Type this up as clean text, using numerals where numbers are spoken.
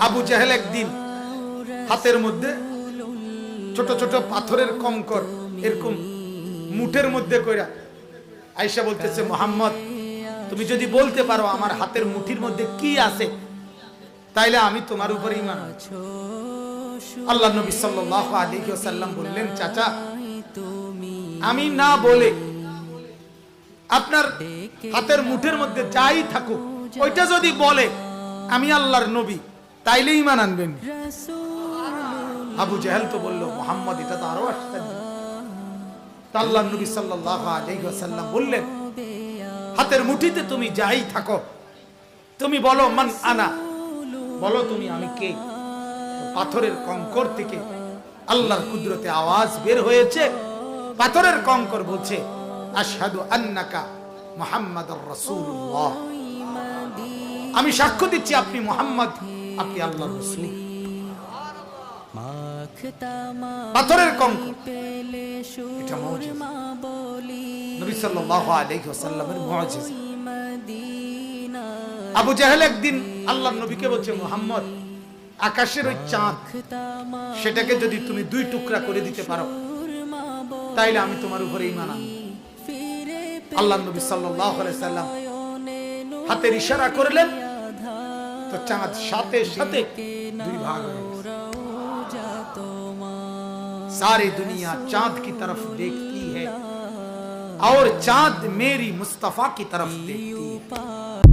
আবু জেহেল একদিন হাতের মধ্যে ছোট ছোট পাথরের কঙ্কর এরকম মুঠের মধ্যে কইরা আয়েশা বলতেছে, মুহাম্মদ তুমি যদি বলতে পারো আমার হাতের মুঠির মধ্যে কি আছে তাইলে আমি তোমার উপর ঈমান আনবো। আল্লাহ নবী সাল্লাল্লাহু আলাইহি ওয়াসাল্লাম বললেন, চাচা আমি না বলে আপনার হাতের মুঠের মধ্যে যাই থাকুক ওইটা যদি বলে আমি আল্লাহর নবী তাইলে ঈমান আনবেন। আবু জেহেল তো বলল, মুহাম্মদ এটা তো আরো আশ্চর্য। আল্লাহর নবী সাল্লাল্লাহু আলাইহি ওয়াসাল্লাম বললেন, হাতের মুঠিতে তুমি যাই থাকো তুমি বলো মান আনা, বলো তুমি আমি কে। পাথরের কঙ্কর থেকে আল্লাহর কুদরতে আওয়াজ বের হয়েছে। পাথরের কঙ্কর বলছে, আশহাদু আন্নাকা মুহাম্মাদুর রাসূলুল্লাহ, আমি সাক্ষ্য দিচ্ছি আপনি মুহাম্মদ, আপনি আল্লাহর রাসূল। পাথরের কঙ্কর, এটা মুজিজা, নবী সাল্লাল্লাহু আলাইহি ওয়াসাল্লামের মুজিজা। আবু জেহেল একদিন আল্লাহর নবীকে বলছে, মুহাম্মদ আকাশের ওই চাঁদ সেটাকে যদি তুমি দুই টুকরা করে দিতে পারো তাইলে আমি তোমার উপরে ঈমান আনবো। আল্লাহর নবী সাল্লাল্লাহু আলাইহি সাল্লাম হাতের ইশারা করলেন, তো চাঁদ সাথে সাথে দুই ভাগ হয়ে গেল। सारी दुनिया चांद की तरफ देखती है और चांद मेरी मुस्तफा की तरफ देखती है।